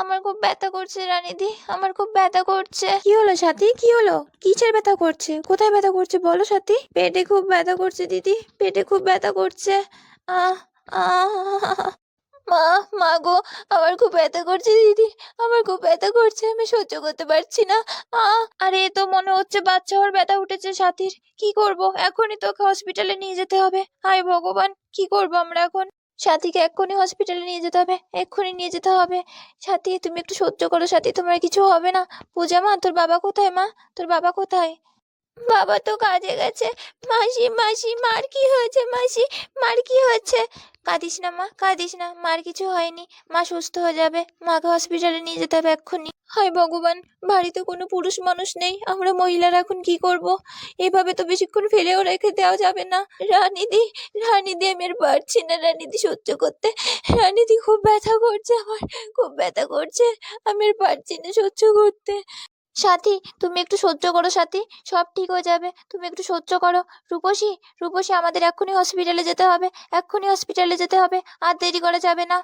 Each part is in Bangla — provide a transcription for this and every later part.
আমার খুব ব্যথা করছে রানীদি, আমার খুব ব্যথা করছে। কি হলো সাথী, কি হলো? কিসের ব্যথা করছে? কোথায় ব্যথা করছে বলো সাথী? পেটে খুব ব্যথা করছে দিদি, পেটে খুব ব্যথা করছে। আহ আহ মা, মা গো, আমার খুব ব্যথা করছে দিদি, আমার খুব ব্যথা করছে, আমি সহ্য করতে পারছি না। আরে এ তো মনে হচ্ছে বাচ্চা ওর ব্যথা উঠেছে সাথীর। কি করব? এখনই তোকে হসপিটালে নিয়ে যেতে হবে। হায় ভগবান, কি করব আমরা এখন? সাথীকে এক্ষুনি হসপিটালে নিয়ে যেতে হবে, এক্ষুনি নিয়ে যেতে হবে। সাথী তুমি একটু সহ্য করো সাথী, তোমার কিছু হবে না। পূজা মা, তোর বাবা কোথায় মা? তোর বাবা কোথায়? বাবা তো কাজে গেছে। মাসি, মাসি, মার কি হয়েছে মাসি? মার কি হয়েছে? কাঁদিস না মা, কাঁদিস না, মার কিছু হয়নি। মা সুস্থ হয়ে যাবে, মাকে হসপিটালে নিয়ে যেতে হবে এক্ষুনি। হায় ভগবান, বাড়িতে কোনো পুরুষ মানুষ নেই, আমরা মহিলারা এখন কি করব? এভাবে তো বেশিক্ষণ ফেলেও রেখে দেওয়া যাবে না। রানীদি, রানীদি, আমি আর পারছি না রানীদি সহ্য করতে। রানীদি, খুব ব্যথা করছে আমার, খুব ব্যথা করছে, আমি আর পারছি না সহ্য করতে। সাথী, তুমি একটু সহ্য করো সাথী, সব ঠিক হয়ে যাবে, তুমি একটু সহ্য করো। রূপসী, রূপসী, আমাদের এক্ষুনি হসপিটালে যেতে হবে, এক্ষুনি হসপিটালে যেতে হবে, আর দেরি করা যাবে না।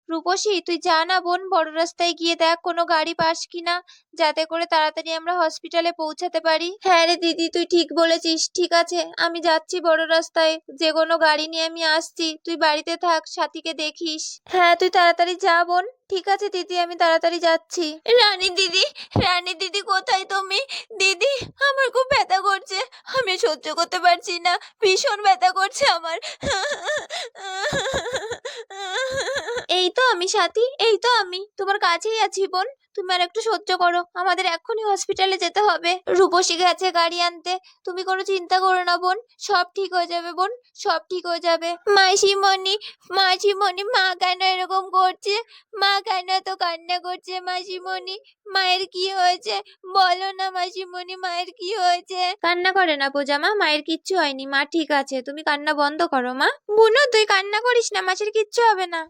রূপসী, তুই যা না বোন, বড় রাস্তায় গিয়ে দেখ কোনো গাড়ি পাস কিনা, যাতে করে তাড়াতাড়ি আমরা হসপিটালে পৌঁছাতে পারি। হ্যাঁ রে দিদি, তুই ঠিক বলেছিস, ঠিক আছে, আমি যাচ্ছি বড় রাস্তায়, যে কোনো গাড়ি নিয়ে আমি আসছি, তুই বাড়িতে থাক, সাথীকে দেখিস। হ্যাঁ, তুই তাড়াতাড়ি যা বোন। ঠিক আছে দিদি, আমি তাড়াতাড়ি যাচ্ছি। রানী দিদি, রানী দিদি, কোথায় তুমি? দিদি, আমার খুব ব্যথা করছে, আমি সহ্য করতে পারছি না, ভীষণ ব্যথা করছে আমার। এই তো আমি সাথী, এই তো আমি তোমার কাছেই আছি বোন, তুমি আর একটু সহ্য করো, আমাদের এক্ষুনি হসপিটালে যেতে হবে। রূপসী গেছে গাড়ি আনতে, তুমি কোনো চিন্তা করো না বোন, সব ঠিক হয়ে যাবে বোন, সব ঠিক হয়ে যাবে। মাসিমণি, মাসিমণি, মা কেন এরকম করছে? মা কেন এত কান্না করছে মাসিমণি? মায়ের কি হয়েছে? বলো না মাসিমণি, মায়ের কি হয়েছে? কান্না করে না পূজা মা, মায়ের কিচ্ছু হয়নি, মা ঠিক আছে, তুমি কান্না বন্ধ করো মা। বুনু, তুই কান্না করিস না, মাসির কিচ্ছু হবে না।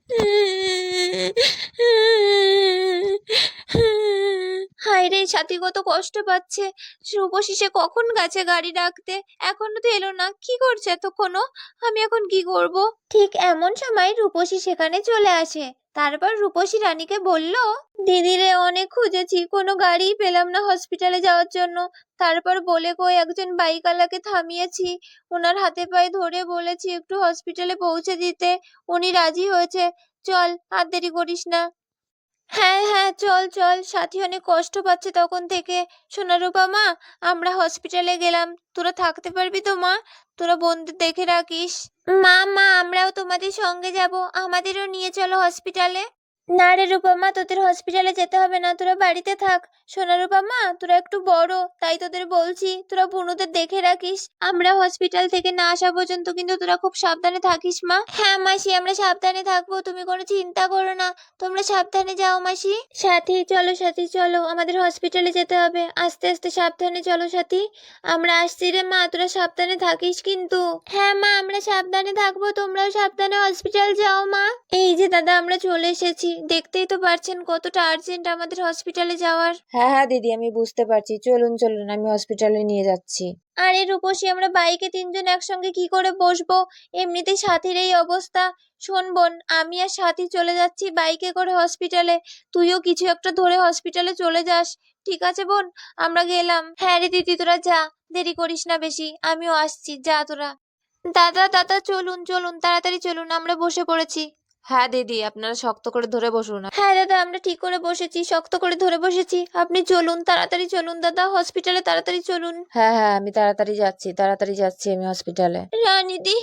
হায় রে, সাথী কত কষ্ট পাচ্ছে। রূপসী সে কখন গেছে গাড়ি ডাকতে, এখনো তো এলো না, কি করছে এতক্ষণও? আমি এখন কি করব? ঠিক এমন সময় রূপসী সেখানে চলে আসে। তারপর রূপসী রানীকে বলল, দিদিরে অনেক খুঁজেছি, কোনো গাড়িই পেলাম না হসপিটালে যাওয়ার জন্য। তারপর বলে কই একজন বাইকওয়ালাকে থামিয়েছি, ওনার হাতে পায়ে ধরে বলেছি একটু হসপিটালে পৌঁছে দিতে, উনি রাজি হয়েছে। চল, আর দেরি করিস না। হ্যাঁ হ্যাঁ, চল চল, সাথী অনেক কষ্ট পাচ্ছে তখন থেকে। সোনারূপা মা, আমরা হসপিটালে গেলাম, তোরা থাকতে পারবি তো মা? তোরা বোনদের দেখে রাখিস। মা, মা, আমরাও তোমাদের সঙ্গে যাব, আমাদেরও নিয়ে চলো হসপিটালে। না রে রূপা মা, তোদের হসপিটালে যেতে হবে না, তোরা বাড়িতে থাক। সোনারূপা মা, তোরা একটু বড়, তাই তোদের বলছি, তোরা বুনুদের দেখে রাখিস, আমরা হসপিটাল থেকে না আসা পর্যন্ত কিন্তু তোরা খুব সাবধানে থাকিস মা। হ্যাঁ মাসি, আমরা সাবধানে থাকবো, তুমি কোনো চিন্তা করো না, তোমরা সাবধানে যাও মাসি। সাথী চলো, সাথী চলো, আমাদের হসপিটালে যেতে হবে, আস্তে আস্তে সাবধানে চলো সাথী। আমরা আসছি রে মা, তোরা সাবধানে থাকিস কিন্তু। হ্যাঁ মা, আমরা সাবধানে থাকবো, তোমরাও সাবধানে হসপিটাল যাও মা। এই যে দাদা, আমরা চলে এসেছি, দেখতেই তো পারছেন কতটা আর্জেন্ট আমাদের হসপিটালে যাওয়ার। হ্যাঁ হ্যাঁ দিদি, আমি বুঝতে পারছি, চলুন চলুন, আমি হসপিটালে নিয়ে যাচ্ছি। আরে রূপসী, আমরা বাইকে তিনজন একসঙ্গে কি করে বসবো? এমনিতেই সাথীর এই অবস্থা। শোন বোন, আমি আর সাথী চলে যাচ্ছি বাইকে করে হসপিটালে, তুইও কিছু একটা ধরে হসপিটালে চলে যাস। ঠিক আছে বোন, আমরা গেলাম। হ্যাঁ রে দিদি, তোরা যা, দেরি করিস না বেশি, আমিও আসছি, যা তোরা। দাদা, দাদা, চলুন চলুন, তাড়াতাড়ি চলুন, আমরা বসে পড়েছি। হ্যাঁ দিদি, আপনারা শক্ত করে ধরে বসুন। হ্যাঁ দাদা, আমরা ঠিক করে বসেছি, শক্ত করে ধরে বসেছি, আপনি চলুন, তাড়াতাড়ি চলুন দাদা, হসপিটালে তাড়াতাড়ি চলুন। হ্যাঁ হ্যাঁ, আমি তাড়াতাড়ি যাচ্ছি, তাড়াতাড়ি যাচ্ছি আমি হসপিটালে। রানীদি,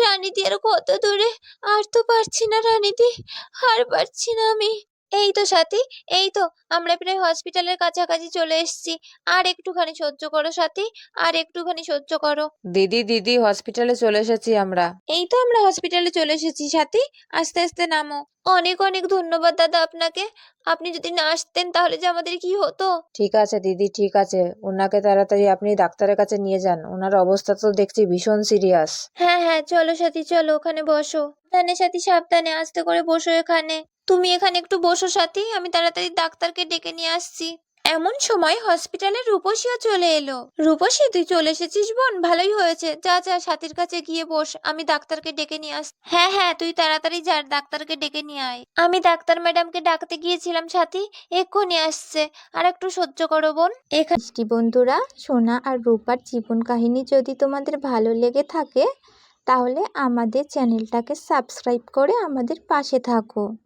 রানীদি, আর কত দূরে? আর তো পারছি না রানীদি, আর পারছি না আমি। এই তো সাথী, এই তো, আমরা প্রায় হসপিটালের কাছাকাছি চলে এসেছি। আর একটুখানি সহ্য করো সাথী, আর একটুখানি সহ্য করো। দিদি দিদি, হসপিটালে চলে এসেছি আমরা। এই তো আমরা হসপিটালে চলে এসেছি সাথী, আস্তে আস্তে নামো। অনেক অনেক ধন্যবাদ দাদা আপনাকে, আপনি যদি না আসতেন তাহলে যে আমাদের কি হতো। ঠিক আছে দিদি, ঠিক আছে, ওনাকে তাড়াতাড়ি আপনি ডাক্তারের কাছে নিয়ে যান, ওনার অবস্থা তো দেখছি ভীষণ সিরিয়াস। হ্যাঁ হ্যাঁ, চলো সাথী, চলো, ওখানে বসো। সাবধানে সাথী, সাবধানে, আস্তে করে বসো এখানে। তুমি এখানে একটু বসো সাথী, আমি তাড়াতাড়ি ডাক্তারকে ডেকে নিয়ে আসছি। এমন সময় হসপিটালে রূপসীও চলে এলো। রূপসী, তুই চলে এসেছিস বোন, ভালোই হয়েছে। যা যা সাথীর কাছে গিয়ে বস, আমি ডাক্তারকে ডেকে নিয়ে আস। হ্যাঁ হ্যাঁ, তুই তাড়াতাড়ি যা, ডাক্তারকে ডেকে নিয়ে আয়। আমি ডাক্তার ম্যাডামকে ডাকতে গিয়েছিলাম সাথী, এক্ষুনি আসছে। আর একটু সহ্য করো বোন। মিষ্টি বন্ধুরা, সোনা আর রূপার জীবন কাহিনী যদি তোমাদের ভালো লেগে থাকে তাহলে আমাদের চ্যানেলটাকে সাবস্ক্রাইব করে আমাদের পাশে থাকো।